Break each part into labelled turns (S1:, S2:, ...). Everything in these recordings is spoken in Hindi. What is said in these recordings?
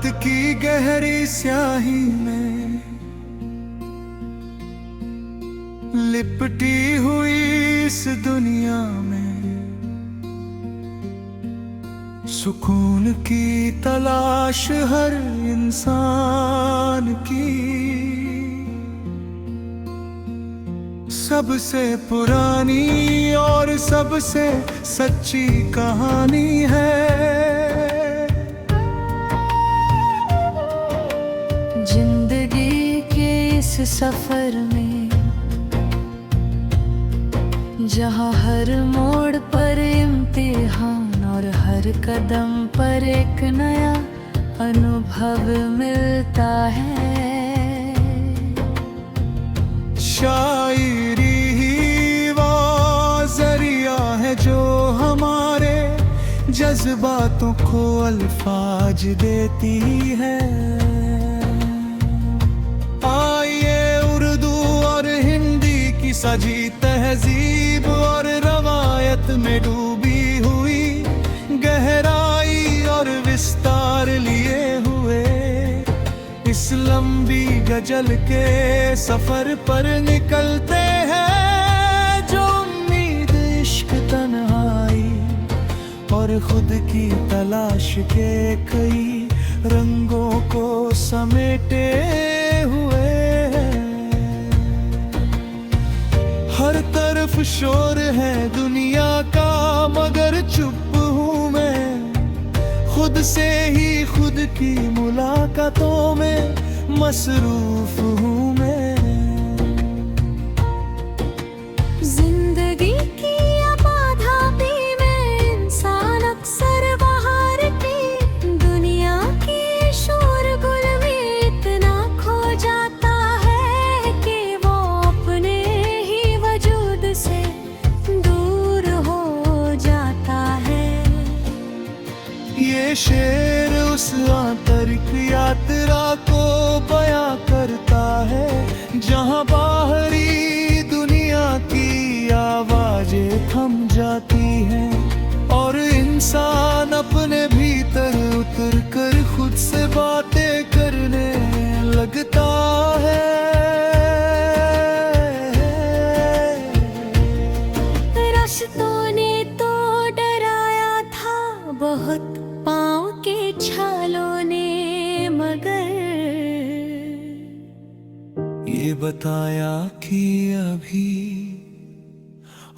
S1: की गहरी स्याही में लिपटी हुई इस दुनिया में सुकून की तलाश हर इंसान की सबसे पुरानी और सबसे सच्ची कहानी है।
S2: जिंदगी के इस सफर में जहाँ हर मोड़ पर इम्तिहान और हर कदम पर एक नया अनुभव मिलता है।
S1: शायरी ही वो जरिया है जो हमारे जज्बातों को अल्फाज देती है। आइए उर्दू और हिंदी की सजी तहजीब और रवायत में डूबी हुई गहराई और विस्तार लिए हुए इस लंबी गजल के सफर पर निकलते हैं, जो उम्मीद, इश्क, तन्हाई और खुद की तलाश के कई रंगों को समेटे हुए। हर तरफ शोर है दुनिया का मगर चुप हूँ मैं, खुद से ही खुद की मुलाकातों में मसरूफ हूँ मैं।
S2: जिंदगी की आबादी में इंसान अक्सर बाहर की दुनिया के शोरगुल में इतना खो जाता है कि वो अपने ही वजूद से दूर हो जाता है।
S1: ये शेर उस आंतरिक यात्रा को बयां करता है जहां बाहरी दुनिया की आवाजें थम जाती हैं और इंसान अपने भीतर उतर कर खुद से बातें करने लगता है।
S2: रास्तों ने तो डराया था बहुत, पाँव के छालों ने मगर
S1: ये बताया कि अभी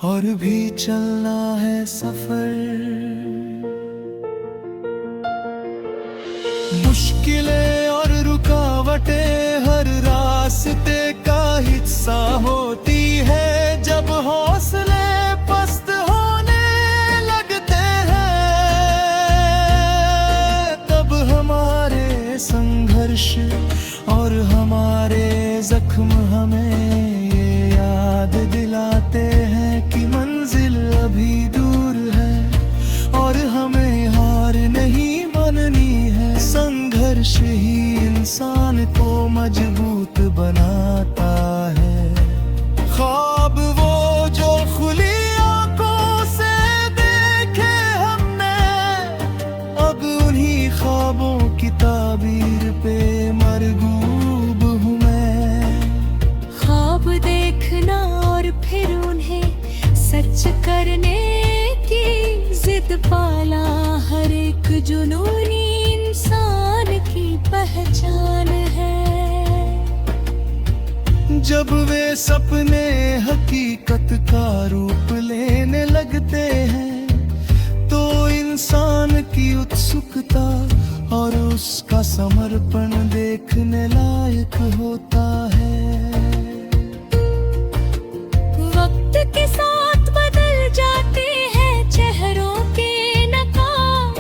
S1: और भी चलना है सफर। मुश्किलें और रुकावटें हर रास्ते का हिस्सा होती है। जब हौसले पस्त होने लगते हैं तब हमारे संघर्ष और हमारे जख्म हमें ये याद दिलाते हैं कि मंजिल अभी दूर है और हमें हार नहीं माननी है। संघर्ष ही इंसान को मजबूत बनाता है। ख्वाब वो जो खुली आंखों से देखे हमने, अब उन्हीं ख्वाबों की ताबीर पे मरगूब हूँ मैं।
S2: ख्वाब देखना और फिर उन्हें सच करने की जिद पाला हर एक जुनूनी इंसान की पहचान है।
S1: जब वे सपने हकीकत का रूप लेने लगते हैं तो इंसान की उत्सुकता और उसका समर्पण देखने लायक होता है।
S2: वक्त के साथ बदल जाते हैं चेहरों के नकाब,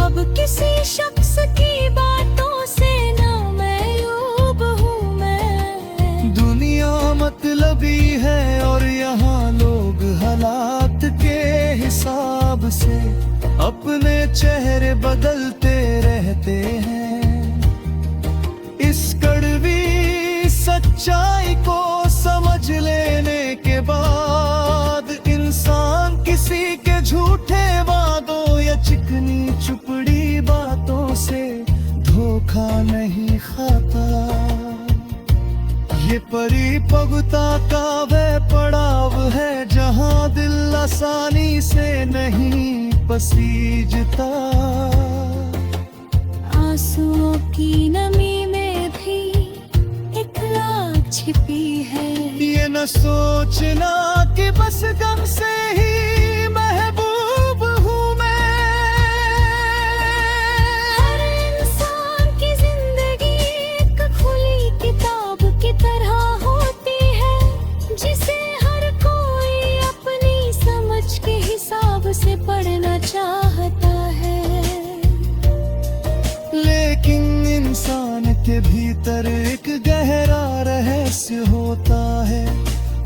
S2: अब किसी शख्स की बातों से ना मायूब हूँ मैं।
S1: दुनिया मतलबी है और यहाँ लोग हालात के हिसाब से अपने चेहरे बदलते रहते हैं। इस कड़वी सच्चाई को समझ लेने के बाद इंसान किसी के झूठे वादों या चिकनी चुपड़ी बातों से नहीं खाता। ये परिपक्वता का वह पड़ाव है जहाँ दिल आसानी से नहीं पसीजता।
S2: आंसुओं की नमी में भी एक रात छिपी है।
S1: ये न सोचना कि बस गम से ही महबूब हूँ मैं।
S2: हर इंसान की जिंदगी एक खुली किताब की तरह होती है, जिसे हर कोई अपनी समझ के हिसाब से पढ़ना चाहता है।
S1: लेकिन इंसान के भीतर एक गहरा रहस्य होता है।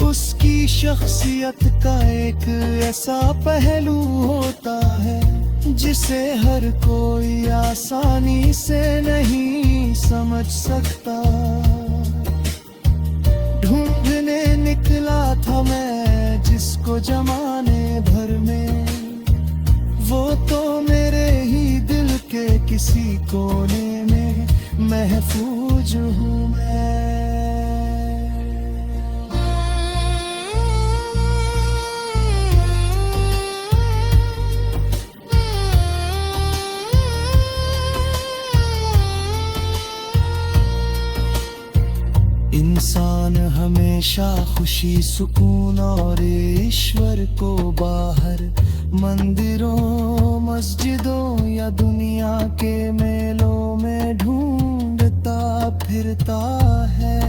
S1: उसकी शख्सियत का एक ऐसा पहलू होता है जिसे हर कोई आसानी से नहीं समझ सकता। ढूंढने निकला था मैं जिसको जमाने भर में, वो तो मेरे ही दिल के किसी कोने में महफूज हूँ मैं। इंसान हमेशा खुशी, सुकून और ईश्वर को बाहर मंदिरों, मस्जिदों या दुनिया के मेलों में ढूंढता फिरता है।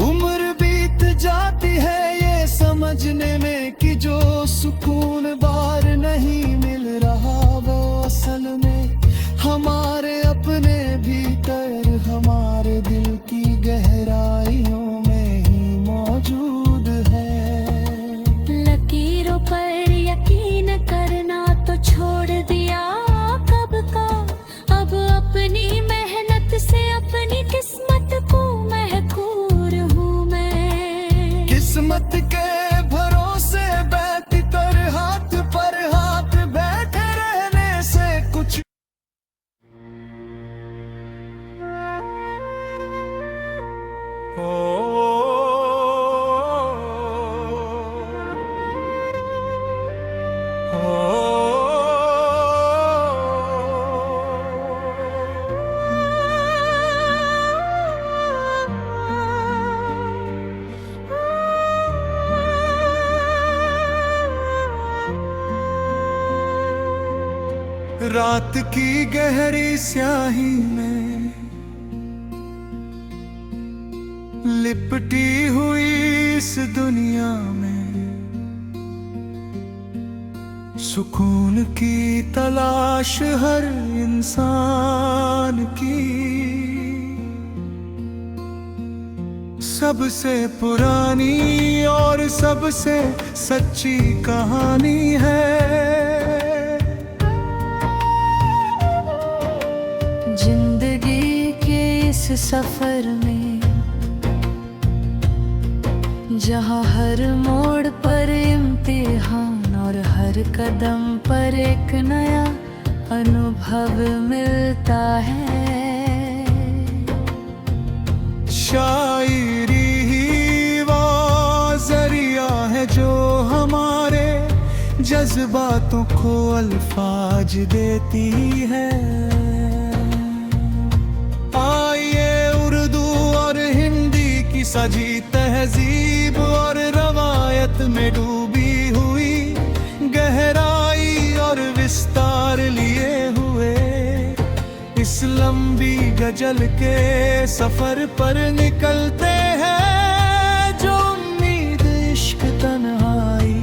S1: उम्र बीत जाती है ये समझने में कि जो सुकून बार नहीं मिल रहा वो असल में हमारे अपने भीतर, हमारे दिल की गहराइयों में ही मौजूद है।
S2: लकीरों पर यकीन करना तो छोड़ दिया कब का। अब अपनी मेहनत से अपनी किस्मत को महकूर हूँ मैं।
S1: किस्मत के भरोसे बैठ कर हाथ पर हाथ बैठे रहने से कुछ रात की गहरी स्याही में लिपटी हुई इस दुनिया में सुकून की तलाश हर इंसान की सबसे पुरानी और सबसे सच्ची कहानी है।
S2: जिंदगी के इस सफर में जहाँ हर मोड़ पर इम्तिहान और हर कदम पर एक नया अनुभव मिलता है।
S1: शायरी ही वो जरिया है जो हमारे जज्बातों को अल्फाज देती है। आइए उर्दू और हिंदी की सजी तहजीब और रवायत में डूबी हुई गहराई और विस्तार लिए हुए इस लंबी गजल के सफर पर निकलते हैं। जो उम्मीद, इश्क, तन्हाई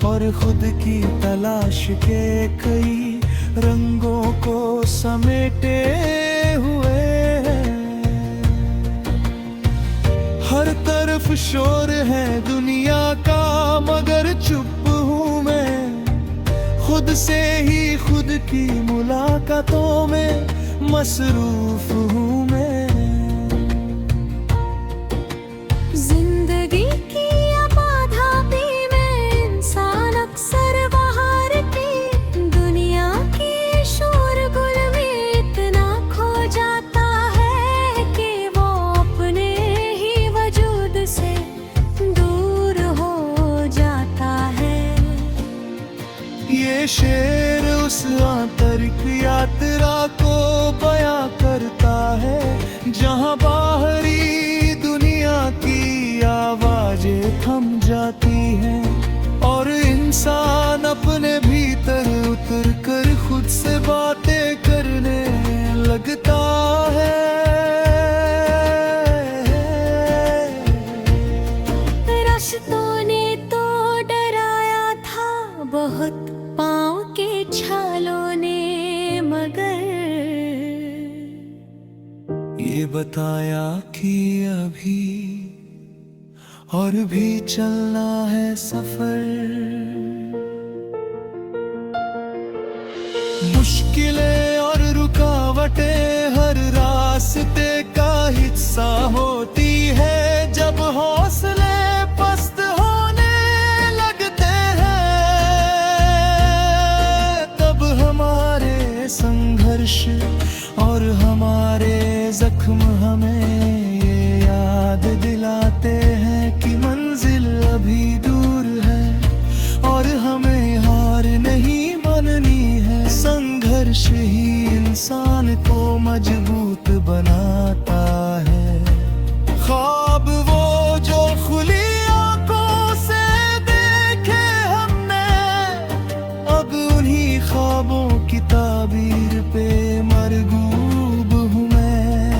S1: और खुद की तलाश के कई रंगों को समेटे हुए हर तरफ शोर है दुनिया का, मगर चुप हूँ मैं। खुद से ही खुद की मुलाकातों में मसरूफ हूँ मैं।
S2: जिंदगी की आबादी में इंसान अक्सर बाहर की दुनिया की शोरगुल
S1: एक यात्रा को बयां करता है, जहां बाहरी दुनिया की आवाजें थम जाती हैं और इंसान अपने भीतर उतर कर खुद से बातें करने लगता है।
S2: रास्तों ने तो डराया था बहुत, पाँव के छालों ने मगर
S1: ये बताया कि अभी और भी चलना है सफर। मुश्किलें और रुकावटें हर रास्ते का हिस्सा होती है। जब हौसले पस्त होने लगते हैं, तब हमारे संघर्ष और हमारे जख्म हमें ये याद दिलाते हैं कि मंजिल अभी दूर है और हमें हार नहीं माननी है। संघर्ष ही इंसान को मजबूत बनाता है। ख्वाब वो जो खुली आंखों से देखे हमने, अब उन्हीं ख्वाबों की ताबीर पे मरगूब हूँ मैं।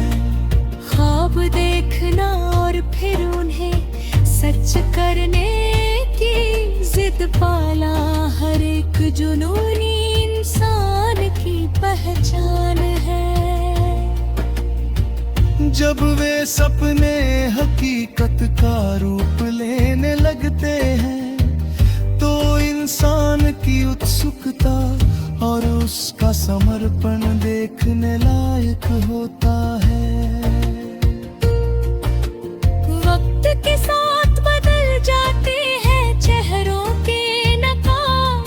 S2: ख्वाब देखना और फिर उन्हें सच करने की जिद पाला हर एक जुनूनी इंसान की पहचान है।
S1: जब वे सपने हकीकत का रूप लेने लगते हैं, तो इंसान की उत्सुकता और उसका समर्पण देखने लायक होता है।
S2: वक्त के साथ बदल जाते हैं चेहरों के नकाब,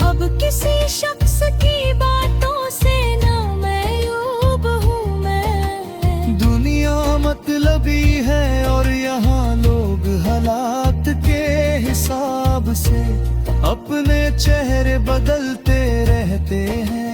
S2: अब किसी शख्स की बातों से ना मायूब हूँ मैं।
S1: दुनिया मतलबी है और यहाँ लोग हालात के हिसाब से अपने चेहरे बदलते रहते हैं।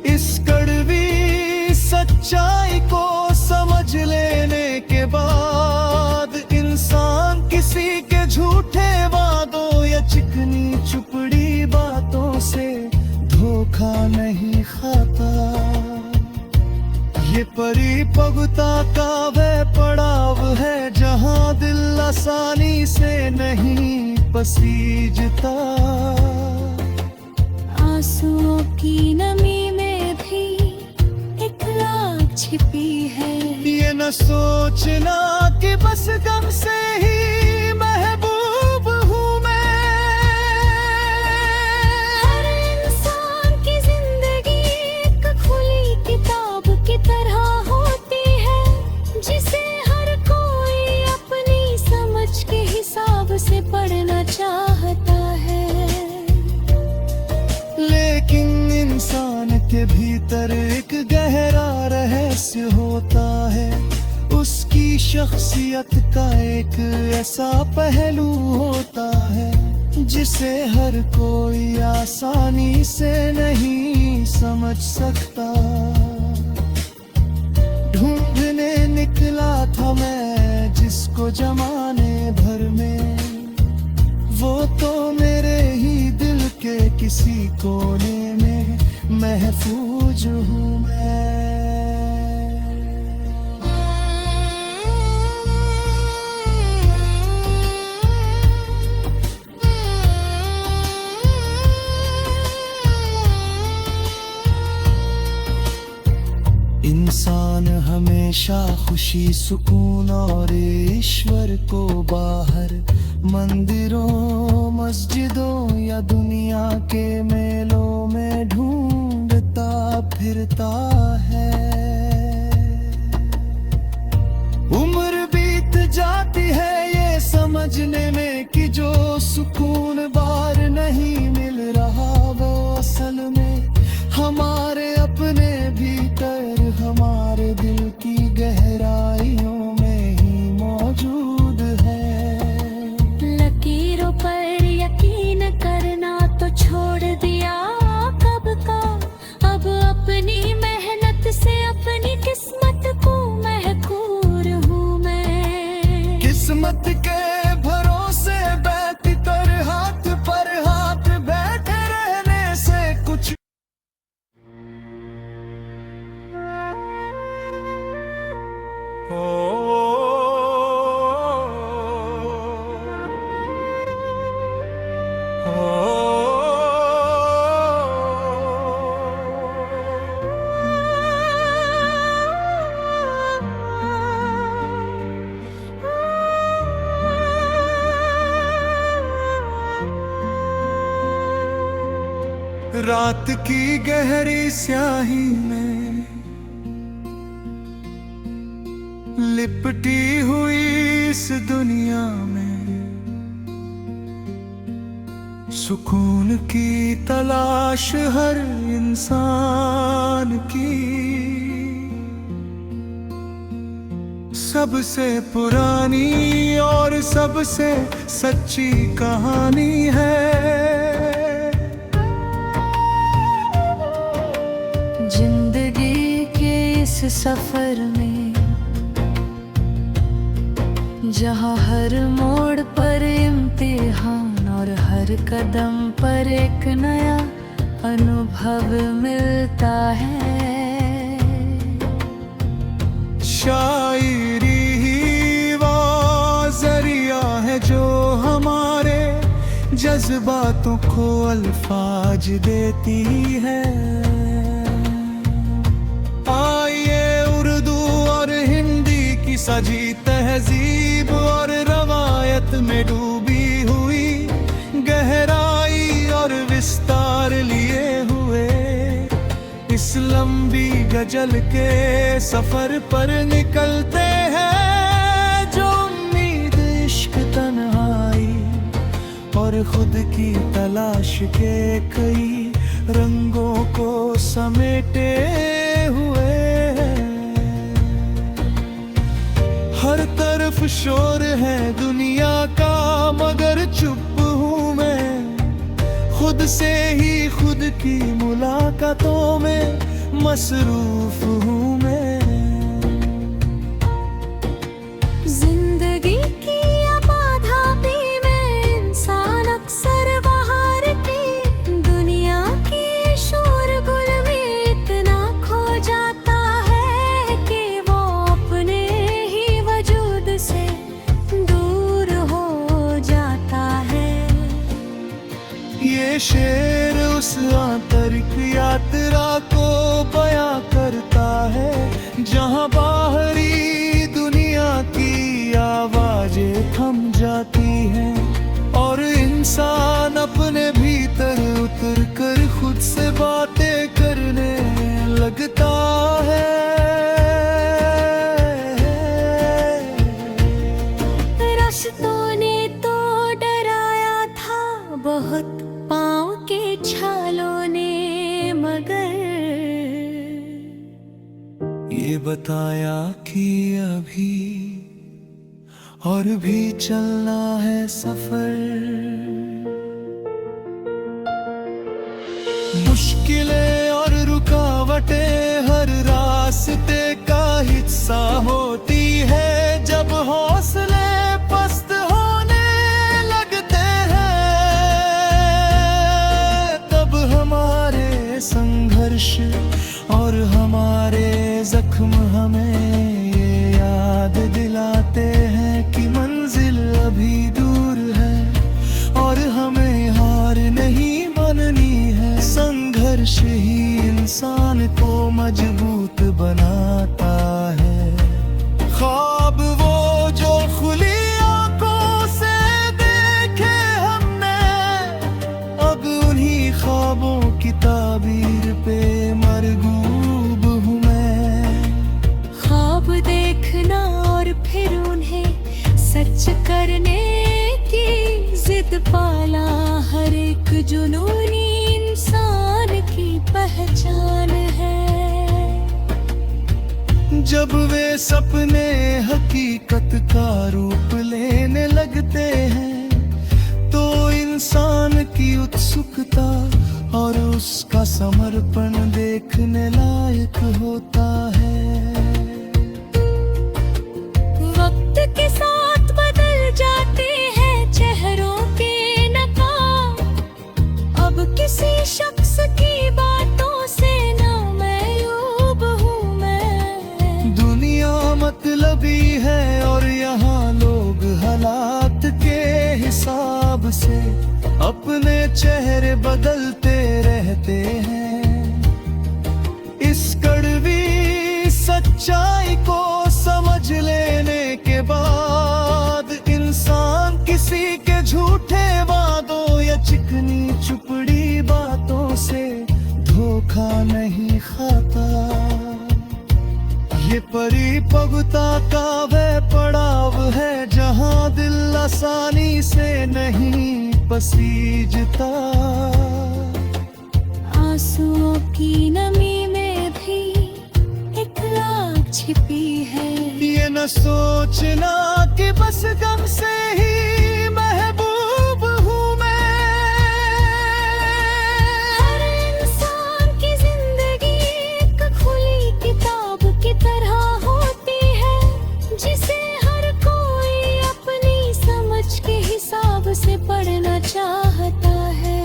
S1: इस कड़वी सच्चाई को समझ लेने के बाद इंसान किसी के झूठे वादों या चिकनी चुपड़ी बातों से धोखा नहीं खाता। ये परिपक्वता का वह पड़ाव है जहां दिल आसानी से नहीं पसीजता।
S2: आंसुओं की नमी में भी एक आग छिपी है।
S1: ये न सोचना कि बस गम से ही महबूब हूँ मैं।
S2: हर इंसान की जिंदगी एक खुली किताब की तरह होती है, जिसे हर कोई अपनी समझ के हिसाब से पढ़ना चाहता है।
S1: लेकिन इंसान के भीतर एक गहरा रहस्य होता है। उसकी शख्सियत का एक ऐसा पहलू होता है जिसे हर कोई आसानी से नहीं समझ सकता। ढूंढने निकला था मैं जिसको जमाने भर में, वो तो मेरे ही दिल के किसी कोने में महफूज हूँ मैं। इंसान हमेशा खुशी सुकून और ईश्वर को बाहर मंदिरों मस्जिदों या दुनिया के मेलों में ढूंढता फिरता है। उम्र बीत जाती है ये समझने में कि जो सुकून बार नहीं मिल रहा वो असल में हमारे अपने भीतर हमारे दिल की गहराइयों में ही मौजूद है।
S2: लकीरों पर यकीन करना तो छोड़ दिया
S1: रात की गहरी स्याही में लिपटी हुई इस दुनिया में सुकून की तलाश हर इंसान की सबसे पुरानी और सबसे सच्ची कहानी है।
S2: जिंदगी के इस सफर में जहाँ हर मोड़ पर इम्तिहान और हर कदम पर एक नया अनुभव मिलता है।
S1: शायरी ही वो जरिया है जो हमारे जज्बातों को अल्फाज देती है। आइए उर्दू और हिंदी की सजी तहजीब और रवायत में डूबी हुई गहराई और विस्तार लिए हुए इस लंबी गजल के सफर पर निकलते हैं। जो उम्मीद, इश्क, तन्हाई और खुद की तलाश के कई रंगों को समेटे हुए हैं। हर तरफ शोर है दुनिया का मगर चुप हूँ मैं। खुद से ही खुद की मुलाकातों में मसरूफ हूँ मैं।
S2: जिंदगी की आबादी में इंसान अक्सर बाहर की दुनिया की शोरगुल में इतना खो जाता है कि वो अपने ही वजूद से दूर हो जाता है।
S1: ये शेर उस आंतरिक यात्रा को बयां करता है जहां बाहरी दुनिया की आवाजें थम जाती हैं और इंसान अपने भीतर उतर कर खुद से बातें करने लगता है।
S2: रास्तों ने तो डराया था बहुत, पाँव के छालों ने मगर
S1: ये बताया कि अभी और भी चलना है सफर। मुश्किलें और रुकावटें हर रास्ते का हिस्सा होती है। जब हौसले पस्त होने लगते हैं तब हमारे संघर्ष और हमारे जख्म हमें ये याद दिलाते हैं कि मंजिल अभी दूर है और हमें हार नहीं माननी है। संघर्ष ही इंसान को मजबूत बनाता है। ख्वाब वो जो खुली आंखों से देखे हमने अब उन्हीं ख्वाबों की ताबीर पे मरगूब हूँ मैं।
S2: ख्वाब देखना और फिर उन्हें सच करने की जिद पाला हर एक जुनूनी इंसान की पहचान है।
S1: जब वे सपने हकीकत का रूप लेने लगते हैं तो इंसान की उत्सुकता और उसका समर्पण देखने लायक होता है।
S2: वक्त के साथ बदल जाते हैं चेहरों के नकाब, अब किसी शख्स की बातों से ना मायूब हूँ मैं।
S1: दुनिया मतलबी है और यहाँ लोग हालात के हिसाब से अपने चेहरे बदलते रहते हैं। इस कड़वी सच्चाई को समझ लेने के बाद इंसान किसी के झूठे वादों या चिकनी चुपड़ी बातों से धोखा नहीं खाता। ये परिपक्वता का वह पड़ाव है जहां दिल आसानी से नहीं पसीजता।
S2: आंसुओं की नमी में भी एक आग छिपी है।
S1: ये न सोचना कि बस गम से ही महबूब हूँ मैं।
S2: हर इंसान की जिंदगी एक खुली किताब की तरह होती है, जिसे हर कोई अपनी समझ के हिसाब से पढ़ना चाहता है।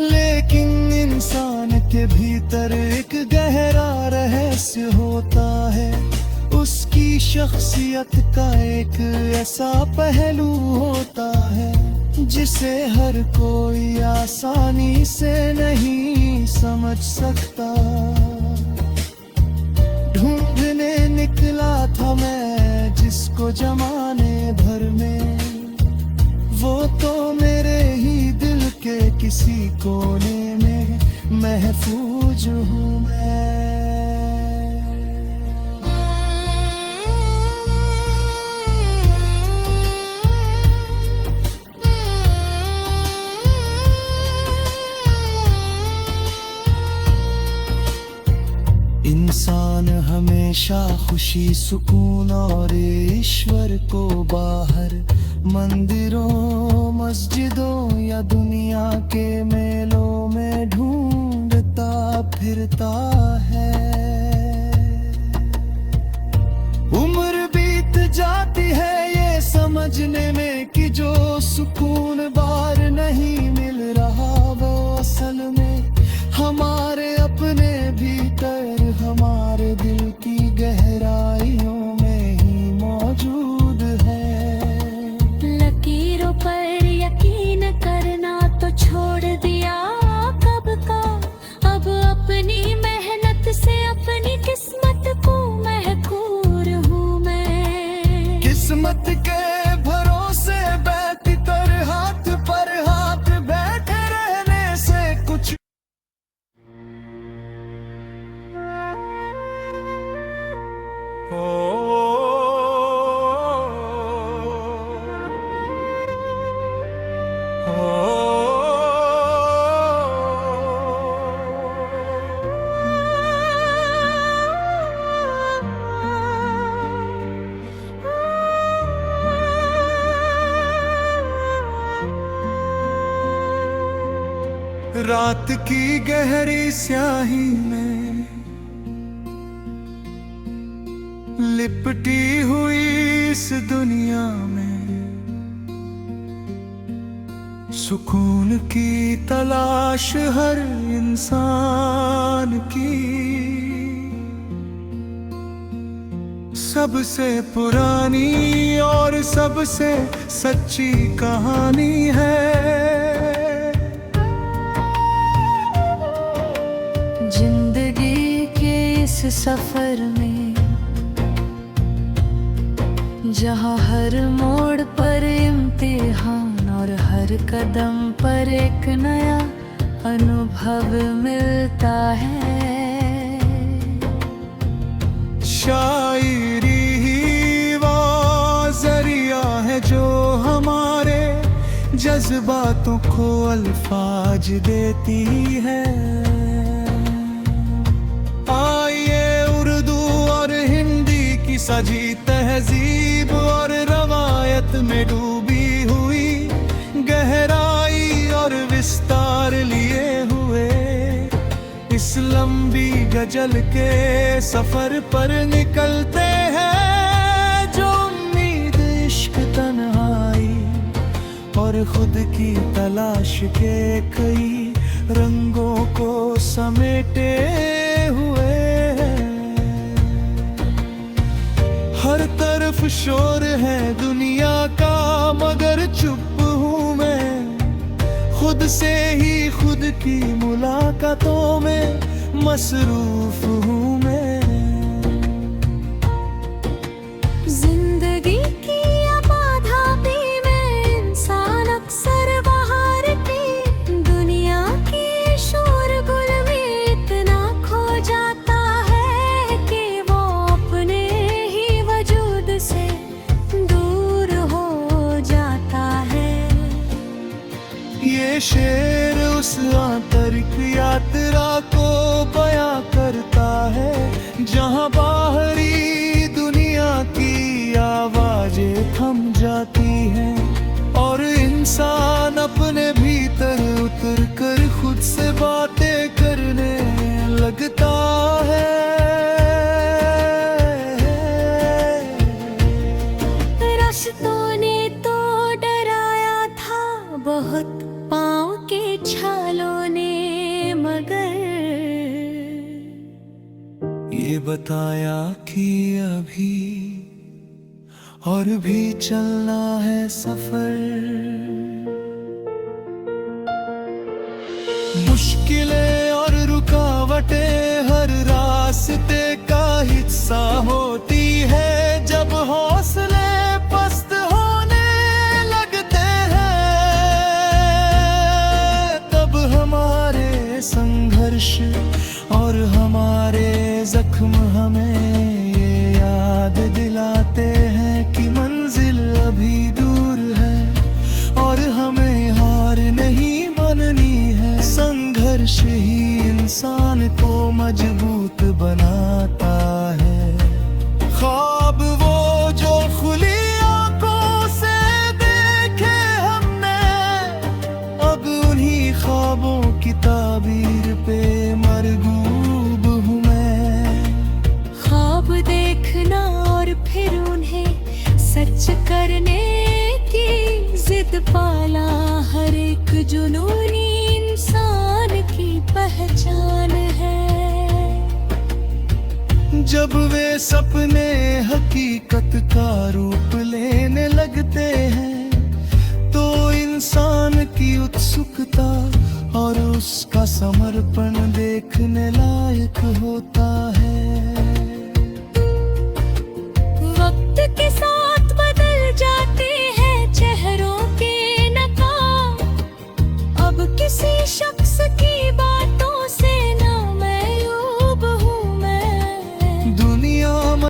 S1: लेकिन इंसान के भीतर एक गहरा रहस्य होता है। उसकी शख्सियत का एक ऐसा पहलू होता है जिसे हर कोई आसानी से नहीं समझ सकता। ढूंढने निकला था मैं जिसको जमाने भर में, वो तो मेरे ही दिल के किसी कोने में महफूज हूँ मैं। इंसान हमेशा खुशी सुकून और ईश्वर को बाहर मंदिरों मस्जिदों या दुनिया के मेलों में ढूंढता फिरता है। उम्र बीत जाती है ये समझने में कि जो सुकून बार नहीं मिल रहा वो असल में हमारे अपने भीतर हमारे दिल की गहराइयों में ही मौजूद है।
S2: लकीरों पर यकीन करना तो छोड़ दिया कब का, अब अपनी मेहनत से अपनी किस्मत को महकूर हूँ मैं।
S1: किस्मत के भरोसे बैठ कर हाथ पर हाथ बैठे रहने से कुछ रात की गहरी स्याही में लिपटी हुई इस दुनिया में सुकून की तलाश हर इंसान की सबसे पुरानी और सबसे सच्ची कहानी है।
S2: जिंदगी के इस सफर में जहाँ हर मोड़ पर इम्तिहान और हर कदम पर एक नया अनुभव मिलता है।
S1: शायरी ही वो जरिया है जो हमारे जज्बातों को अल्फाज देती है। आइए उर्दू और हिंदी की सजी तहजीब और रवायत में डूबी हुई गहराई और विस्तार लिए हुए इस लंबी गजल के सफर पर निकलते हैं। जो उम्मीद इश्क तन्हाई और खुद की तलाश के कई रंगों को समेटे हुए हर तरफ शोर है दुनिया का मगर चुप हूँ मैं। खुद से ही खुद की मुलाकातों में मसरूफ हूँ मैं।
S2: जिंदगी की आबादी में इंसान अक्सर बाहर की दुनिया की शोर
S1: एक यात्रा को बयां करता है, जहां बाहरी दुनिया की आवाजें थम जाती हैं और इंसान अपने भीतर उतर कर खुद से बातें करने लगता है।
S2: रास्तों ने तो डराया था बहुत, पाँव के छालों ने मगर
S1: ये बताया कि अभी और भी चलना है सफर। मुश्किलें और रुकावटें हर रास्ते का हिस्सा होती है। जब हौसले पस्त होने लगते हैं, तब हमारे संघर्ष और हमारे जख्म हमें ये याद दिलाते हैं कि मंजिल अभी दूर है और हमें हार नहीं माननी है। संघर्ष ही इंसान को मजबूत बनाता है। ख्वाब वो जो खुली आंखों से देखे हमने, अब उन्हीं ख्वाबों की ताबीर पे मरगूब हूँ मैं।
S2: ख्वाब देखना और फिर उन्हें सच करने की जिद पाला हर एक जुनूनी इंसान की पहचान है।
S1: जब वे सपने हकीकत का रूप लेने लगते हैं, तो इंसान की उत्सुकता और उसका समर्पण देखने लायक होता है।